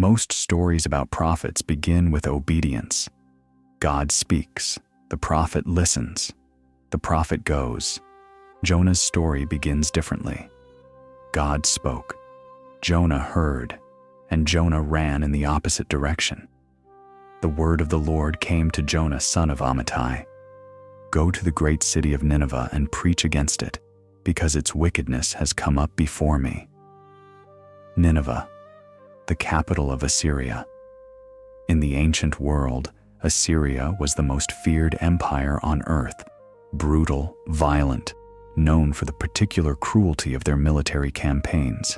Most stories about prophets begin with obedience. God speaks, the prophet listens, the prophet goes. Jonah's story begins differently. God spoke, Jonah heard, and Jonah ran in the opposite direction. The word of the Lord came to Jonah, son of Amittai. Go to the great city of Nineveh and preach against it, because its wickedness has come up before me. Nineveh, the capital of Assyria. In the ancient world, Assyria was the most feared empire on earth, brutal, violent, known for the particular cruelty of their military campaigns.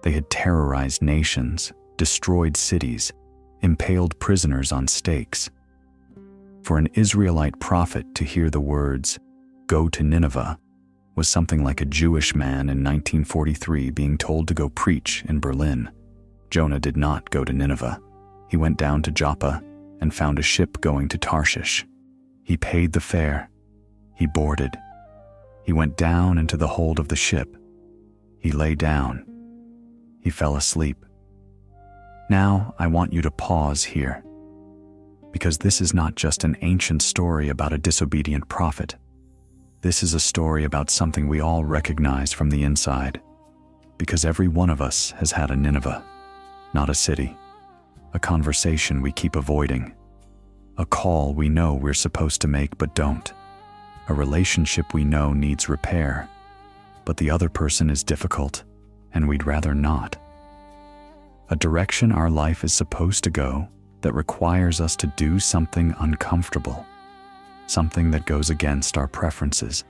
They had terrorized nations, destroyed cities, impaled prisoners on stakes. For an Israelite prophet to hear the words, "Go to Nineveh," was something like a Jewish man in 1943 being told to go preach in Berlin. Jonah did not go to Nineveh. He went down to Joppa and found a ship going to Tarshish. He paid the fare. He boarded. He went down into the hold of the ship. He lay down. He fell asleep. Now I want you to pause here, because this is not just an ancient story about a disobedient prophet. This is a story about something we all recognize from the inside, because every one of us has had a Nineveh, not a city, a conversation we keep avoiding, a call we know we're supposed to make but don't, a relationship we know needs repair, but the other person is difficult and we'd rather not. A direction our life is supposed to go that requires us to do something uncomfortable, something that goes against our preferences,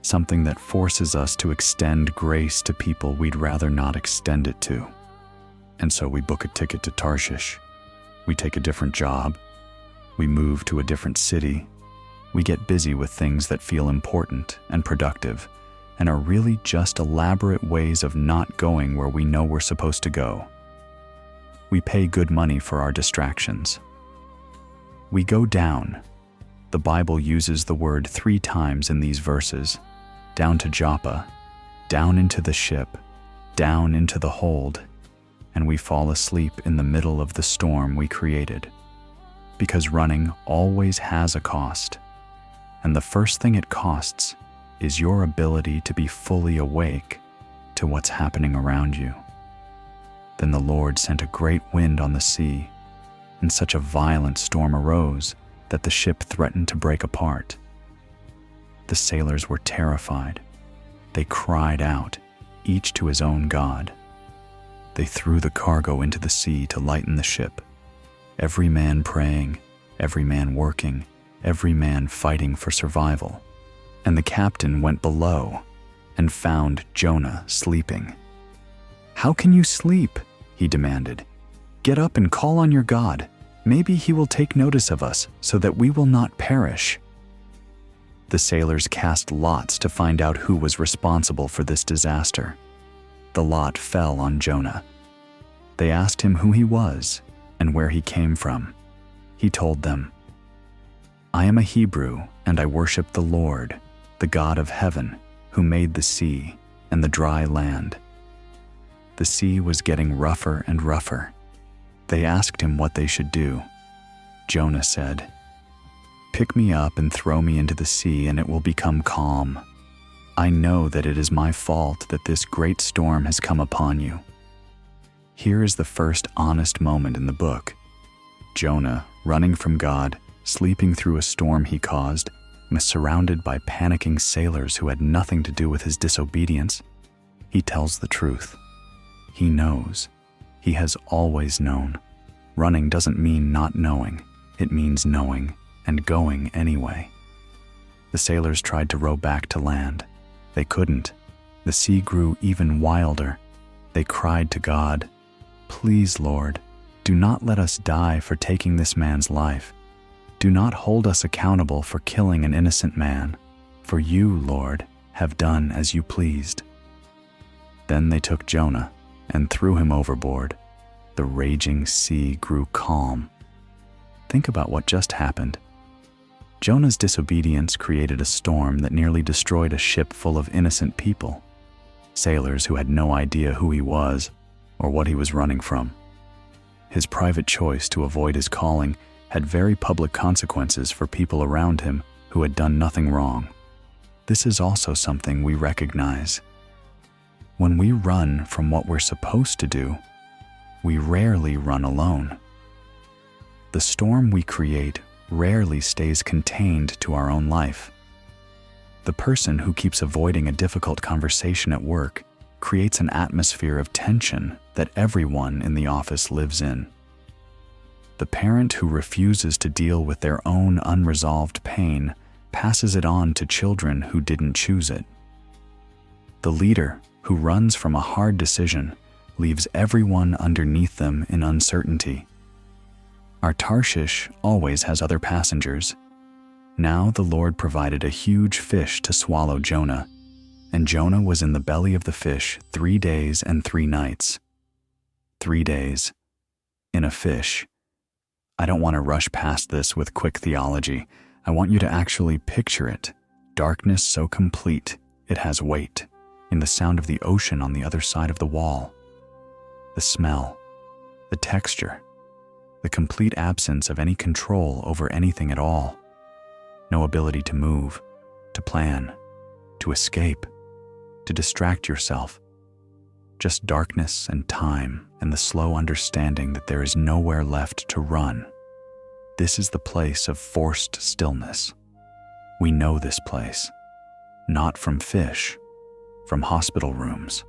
something that forces us to extend grace to people we'd rather not extend it to. And so we book a ticket to Tarshish. We take a different job. We move to a different city. We get busy with things that feel important and productive and are really just elaborate ways of not going where we know we're supposed to go. We pay good money for our distractions. We go down. The Bible uses the word 3 times in these verses: down to Joppa, down into the ship, down into the hold, and we fall asleep in the middle of the storm we created. Because running always has a cost, and the first thing it costs is your ability to be fully awake to what's happening around you. Then the Lord sent a great wind on the sea, and such a violent storm arose that the ship threatened to break apart. The sailors were terrified. They cried out, each to his own god. They threw the cargo into the sea to lighten the ship, every man praying, every man working, every man fighting for survival. And the captain went below and found Jonah sleeping. "How can you sleep?" he demanded. "Get up and call on your God. Maybe he will take notice of us so that we will not perish." The sailors cast lots to find out who was responsible for this disaster. The lot fell on Jonah. They asked him who he was and where he came from. He told them, "I am a Hebrew, and I worship the Lord, the God of heaven, who made the sea and the dry land." The sea was getting rougher and rougher. They asked him what they should do. Jonah said, "Pick me up and throw me into the sea, and it will become calm. I know that it is my fault that this great storm has come upon you." Here is the first honest moment in the book. Jonah, running from God, sleeping through a storm he caused, was surrounded by panicking sailors who had nothing to do with his disobedience. He tells the truth. He knows. He has always known. Running doesn't mean not knowing. It means knowing and going anyway. The sailors tried to row back to land. They couldn't. The sea grew even wilder. They cried to God, "Please, Lord, do not let us die for taking this man's life. Do not hold us accountable for killing an innocent man, for you, Lord, have done as you pleased." Then they took Jonah and threw him overboard. The raging sea grew calm. Think about what just happened. Jonah's disobedience created a storm that nearly destroyed a ship full of innocent people, sailors who had no idea who he was or what he was running from. His private choice to avoid his calling had very public consequences for people around him who had done nothing wrong. This is also something we recognize. When we run from what we're supposed to do, we rarely run alone. The storm we create rarely stays contained to our own life. The person who keeps avoiding a difficult conversation at work creates an atmosphere of tension that everyone in the office lives in. The parent who refuses to deal with their own unresolved pain passes it on to children who didn't choose it. The leader who runs from a hard decision leaves everyone underneath them in uncertainty. Our Tarshish always has other passengers. Now the Lord provided a huge fish to swallow Jonah, and Jonah was in the belly of the fish 3 days and 3 nights. 3 days in a fish. I don't want to rush past this with quick theology. I want you to actually picture it. Darkness so complete, it has weight, in the sound of the ocean on the other side of the wall. The smell, the texture, the complete absence of any control over anything at all. No ability to move, to plan, to escape, to distract yourself. Just darkness and time and the slow understanding that there is nowhere left to run. This is the place of forced stillness. We know this place, not from fish, from hospital rooms,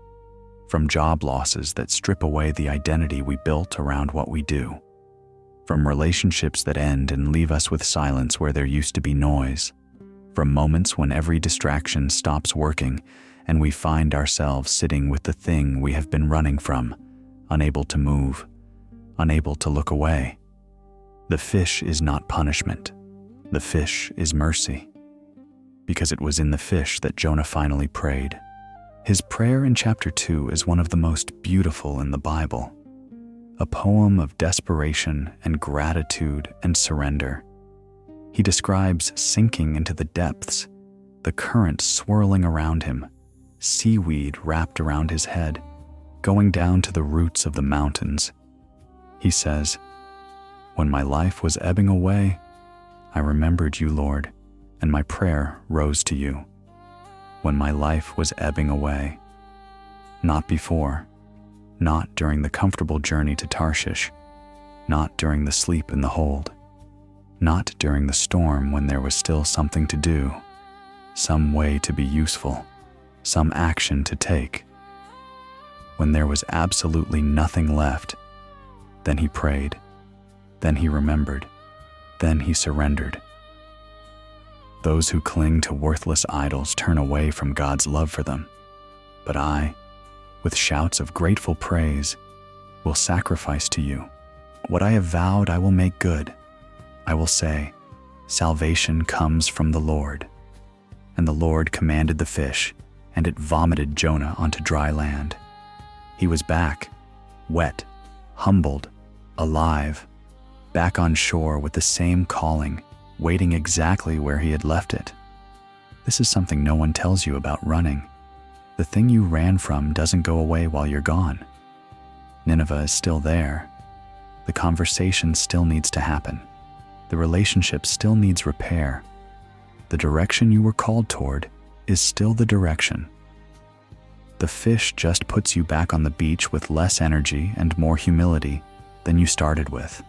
from job losses that strip away the identity we built around what we do, from relationships that end and leave us with silence where there used to be noise, from moments when every distraction stops working and we find ourselves sitting with the thing we have been running from, unable to move, unable to look away. The fish is not punishment. The fish is mercy. Because it was in the fish that Jonah finally prayed. His prayer in chapter 2 is one of the most beautiful in the Bible, a poem of desperation and gratitude and surrender. He describes sinking into the depths, the current swirling around him, seaweed wrapped around his head, going down to the roots of the mountains. He says, "When my life was ebbing away, I remembered you, Lord, and my prayer rose to you." When my life was ebbing away. Not before, not during the comfortable journey to Tarshish, not during the sleep in the hold, not during the storm when there was still something to do, some way to be useful, some action to take. When there was absolutely nothing left, then he prayed, then he remembered, then he surrendered. Those who cling to worthless idols turn away from God's love for them. But I, with shouts of grateful praise, will sacrifice to you. What I have vowed I will make good. I will say, salvation comes from the Lord. And the Lord commanded the fish, and it vomited Jonah onto dry land. He was back, wet, humbled, alive, back on shore with the same calling, waiting exactly where he had left it. This is something no one tells you about running. The thing you ran from doesn't go away while you're gone. Nineveh is still there. The conversation still needs to happen. The relationship still needs repair. The direction you were called toward is still the direction. The fish just puts you back on the beach with less energy and more humility than you started with.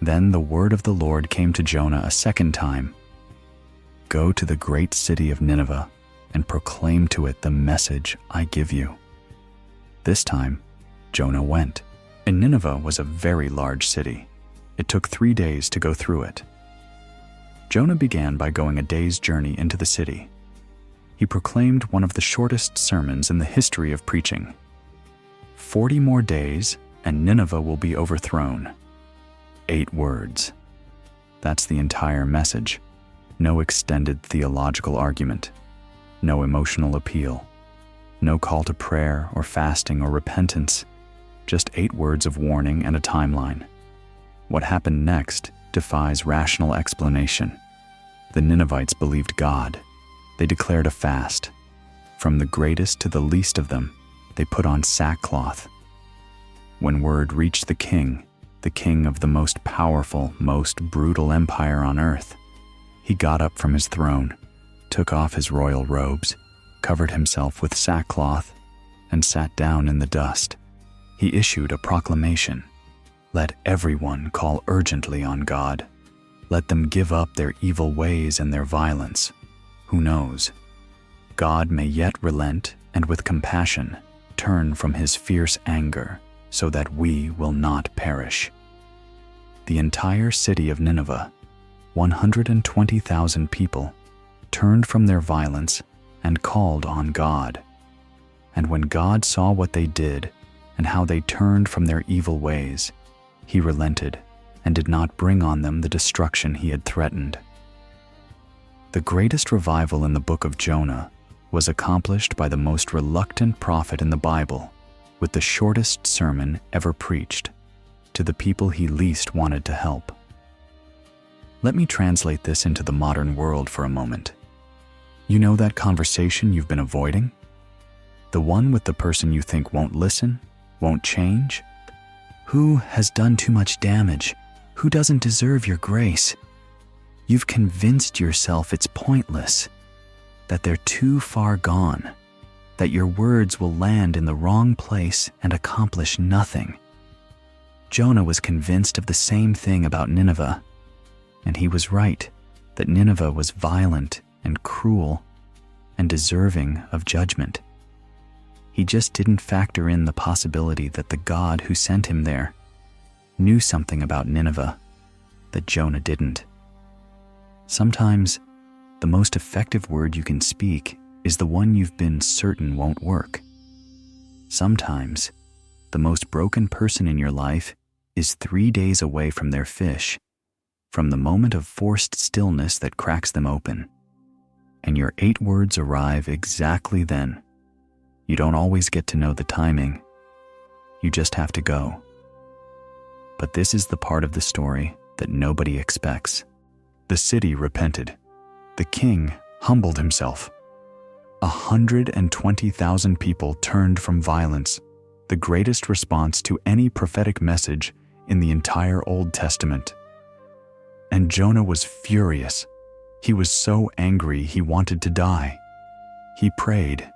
Then the word of the Lord came to Jonah a second time. Go to the great city of Nineveh and proclaim to it the message I give you. This time, Jonah went. And Nineveh was a very large city. It took 3 days to go through it. Jonah began by going a day's journey into the city. He proclaimed one of the shortest sermons in the history of preaching. 40 more days and Nineveh will be overthrown. 8 words. That's the entire message. No extended theological argument. No emotional appeal. No call to prayer or fasting or repentance. Just 8 words of warning and a timeline. What happened next defies rational explanation. The Ninevites believed God. They declared a fast. From the greatest to the least of them, they put on sackcloth. When word reached the king of the most powerful, most brutal empire on earth, he got up from his throne, took off his royal robes, covered himself with sackcloth, and sat down in the dust. He issued a proclamation. Let everyone call urgently on God. Let them give up their evil ways and their violence. Who knows? God may yet relent and with compassion turn from his fierce anger so that we will not perish. The entire city of Nineveh, 120,000 people, turned from their violence and called on God. And when God saw what they did and how they turned from their evil ways, he relented and did not bring on them the destruction he had threatened. The greatest revival in the book of Jonah was accomplished by the most reluctant prophet in the Bible, with the shortest sermon ever preached, to the people he least wanted to help. Let me translate this into the modern world for a moment. You know that conversation you've been avoiding? The one with the person you think won't listen, won't change? Who has done too much damage? Who doesn't deserve your grace? You've convinced yourself it's pointless, that they're too far gone, that your words will land in the wrong place and accomplish nothing. Jonah was convinced of the same thing about Nineveh, and he was right that Nineveh was violent and cruel and deserving of judgment. He just didn't factor in the possibility that the God who sent him there knew something about Nineveh that Jonah didn't. Sometimes, the most effective word you can speak is the one you've been certain won't work. Sometimes, the most broken person in your life is 3 days away from their fish, from the moment of forced stillness that cracks them open. And your 8 words arrive exactly then. You don't always get to know the timing. You just have to go. But this is the part of the story that nobody expects. The city repented. The king humbled himself. 120,000 people turned from violence, the greatest response to any prophetic message in the entire Old Testament. And Jonah was furious. He was so angry he wanted to die. He prayed,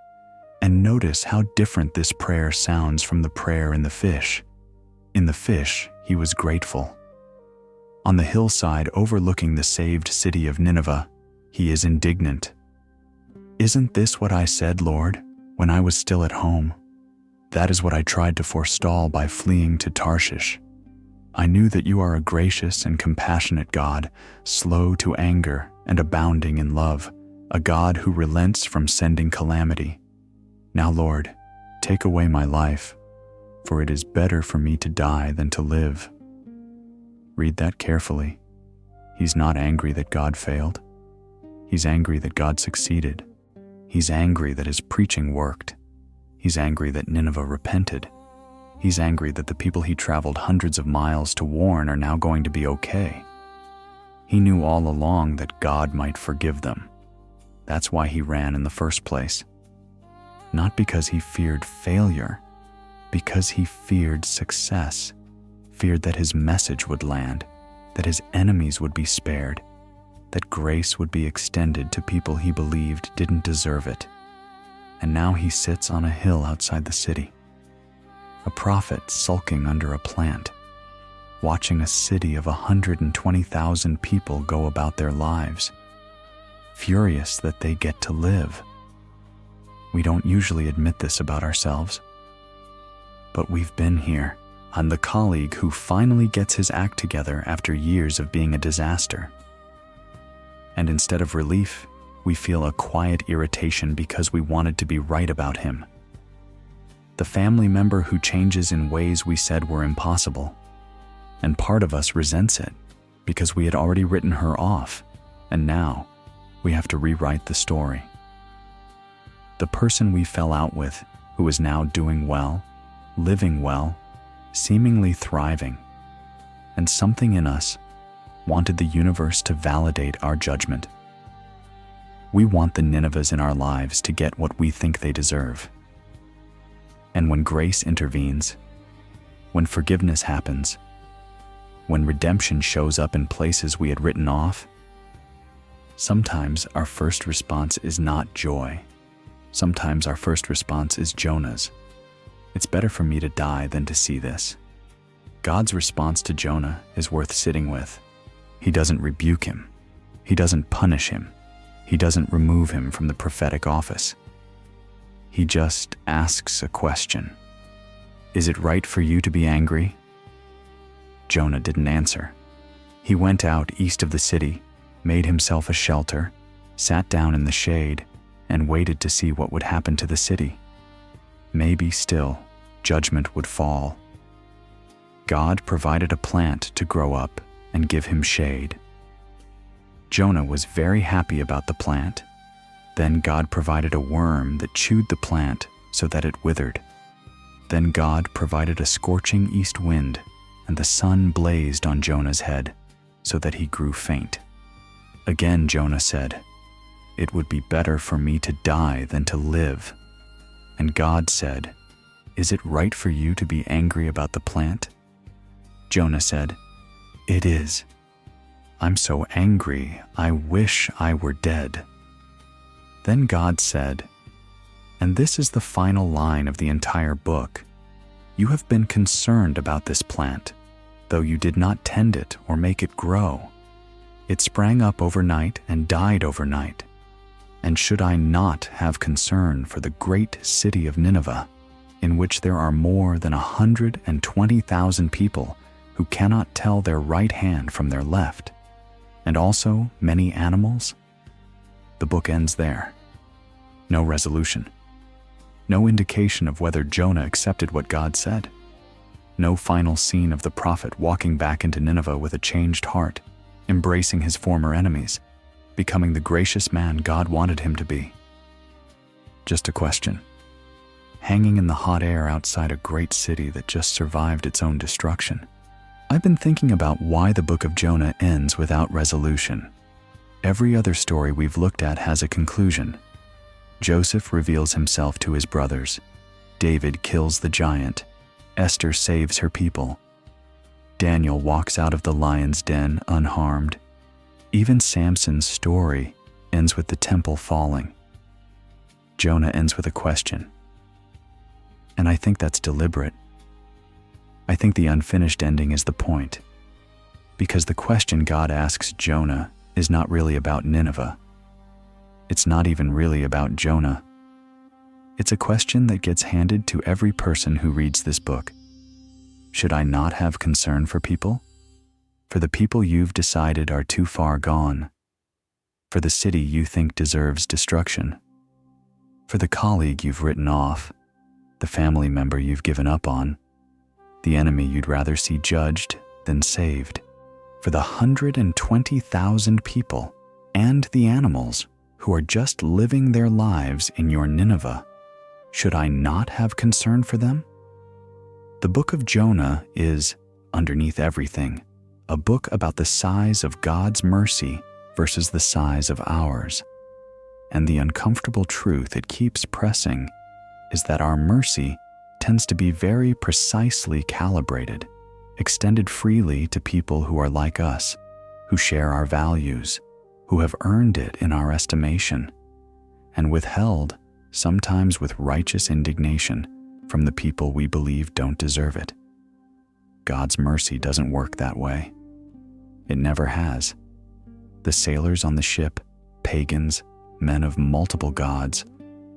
and notice how different this prayer sounds from the prayer in the fish. In the fish, he was grateful. On the hillside overlooking the saved city of Nineveh, he is indignant. Isn't this what I said, Lord, when I was still at home? That is what I tried to forestall by fleeing to Tarshish. I knew that you are a gracious and compassionate God, slow to anger and abounding in love, a God who relents from sending calamity. Now, Lord, take away my life, for it is better for me to die than to live. Read that carefully. He's not angry that God failed. He's angry that God succeeded. He's angry that his preaching worked. He's angry that Nineveh repented. He's angry that the people he traveled hundreds of miles to warn are now going to be okay. He knew all along that God might forgive them. That's why he ran in the first place. Not because he feared failure, because he feared success, feared that his message would land, that his enemies would be spared, that grace would be extended to people he believed didn't deserve it. And now he sits on a hill outside the city, a prophet sulking under a plant, watching a city of 120,000 people go about their lives, furious that they get to live. We don't usually admit this about ourselves, but we've been here. I'm the colleague who finally gets his act together after years of being a disaster. And instead of relief, we feel a quiet irritation because we wanted to be right about him. The family member who changes in ways we said were impossible. And part of us resents it because we had already written her off, and now we have to rewrite the story. The person we fell out with, who is now doing well, living well, seemingly thriving, and something in us wanted the universe to validate our judgment. We want the Ninevehs in our lives to get what we think they deserve. And when grace intervenes, when forgiveness happens, when redemption shows up in places we had written off. Sometimes our first response is not joy. Sometimes our first response is Jonah's. It's better for me to die than to see this. God's response to Jonah is worth sitting with. He doesn't rebuke him. He doesn't punish him. He doesn't remove him from the prophetic office. He just asks a question. Is it right for you to be angry? Jonah didn't answer. He went out east of the city, made himself a shelter, sat down in the shade, and waited to see what would happen to the city. Maybe still, judgment would fall. God provided a plant to grow up and give him shade. Jonah was very happy about the plant. Then God provided a worm that chewed the plant so that it withered. Then God provided a scorching east wind, and the sun blazed on Jonah's head so that he grew faint. Again Jonah said, "It would be better for me to die than to live." And God said, "Is it right for you to be angry about the plant?" Jonah said, "It is. I'm so angry, I wish I were dead." Then God said, and this is the final line of the entire book, "You have been concerned about this plant, though you did not tend it or make it grow. It sprang up overnight and died overnight. And should I not have concern for the great city of Nineveh, in which there are more than 120,000 people who cannot tell their right hand from their left, and also many animals?" The book ends there. No resolution. No indication of whether Jonah accepted what God said. No final scene of the prophet walking back into Nineveh with a changed heart, embracing his former enemies, becoming the gracious man God wanted him to be. Just a question, hanging in the hot air outside a great city that just survived its own destruction. I've been thinking about why the book of Jonah ends without resolution. Every other story we've looked at has a conclusion. Joseph reveals himself to his brothers. David kills the giant. Esther saves her people. Daniel walks out of the lion's den unharmed. Even Samson's story ends with the temple falling. Jonah ends with a question. And I think that's deliberate. I think the unfinished ending is the point, because the question God asks Jonah is not really about Nineveh. It's not even really about Jonah. It's a question that gets handed to every person who reads this book. Should I not have concern for people? For the people you've decided are too far gone? For the city you think deserves destruction? For the colleague you've written off? The family member you've given up on? The enemy you'd rather see judged than saved? For the 120,000 people and the animals who are just living their lives in your Nineveh, should I not have concern for them? The book of Jonah is, underneath everything, a book about the size of God's mercy versus the size of ours. And the uncomfortable truth it keeps pressing is that our mercy tends to be very precisely calibrated, extended freely to people who are like us, who share our values, who have earned it in our estimation, and withheld, sometimes with righteous indignation, from the people we believe don't deserve it. God's mercy doesn't work that way. It never has. The sailors on the ship, pagans, men of multiple gods,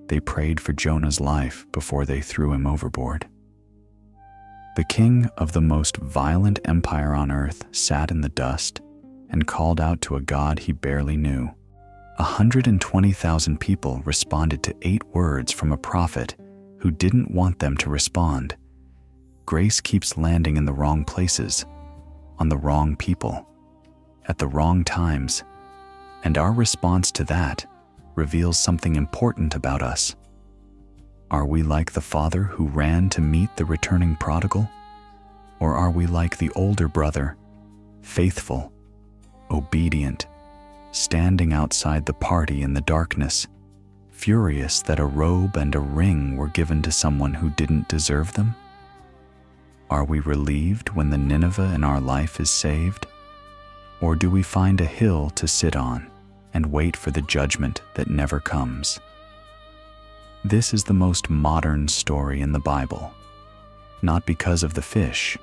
they prayed for Jonah's life before they threw him overboard. The king of the most violent empire on earth sat in the dust and called out to a God he barely knew. 120,000 people responded to 8 words from a prophet who didn't want them to respond. Grace keeps landing in the wrong places, on the wrong people, at the wrong times, and our response to that reveals something important about us. Are we like the father who ran to meet the returning prodigal? Or are we like the older brother, faithful, obedient, standing outside the party in the darkness, furious that a robe and a ring were given to someone who didn't deserve them? Are we relieved when the Nineveh in our life is saved? Or do we find a hill to sit on and wait for the judgment that never comes? This is the most modern story in the Bible. Not because of the fish.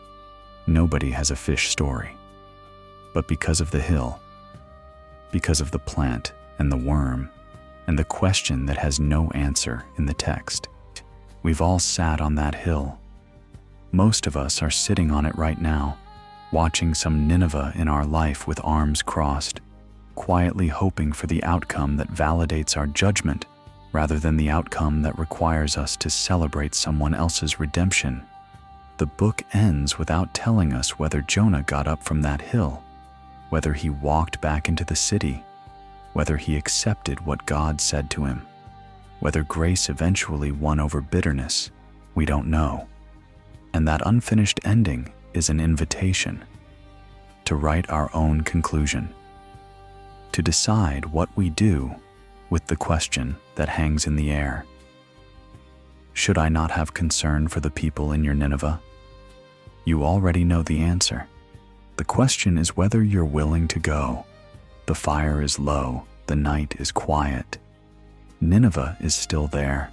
Nobody has a fish story. But because of the hill. Because of the plant and the worm and the question that has no answer in the text. We've all sat on that hill. Most of us are sitting on it right now, watching some Nineveh in our life with arms crossed, quietly hoping for the outcome that validates our judgment rather than the outcome that requires us to celebrate someone else's redemption. The book ends without telling us whether Jonah got up from that hill, whether he walked back into the city, whether he accepted what God said to him, whether grace eventually won over bitterness. We don't know. And that unfinished ending is an invitation to write our own conclusion, to decide what we do with the question that hangs in the air. Should I not have concern for the people in your Nineveh? You already know the answer. The question is whether you're willing to go. The fire is low, the night is quiet. Nineveh is still there,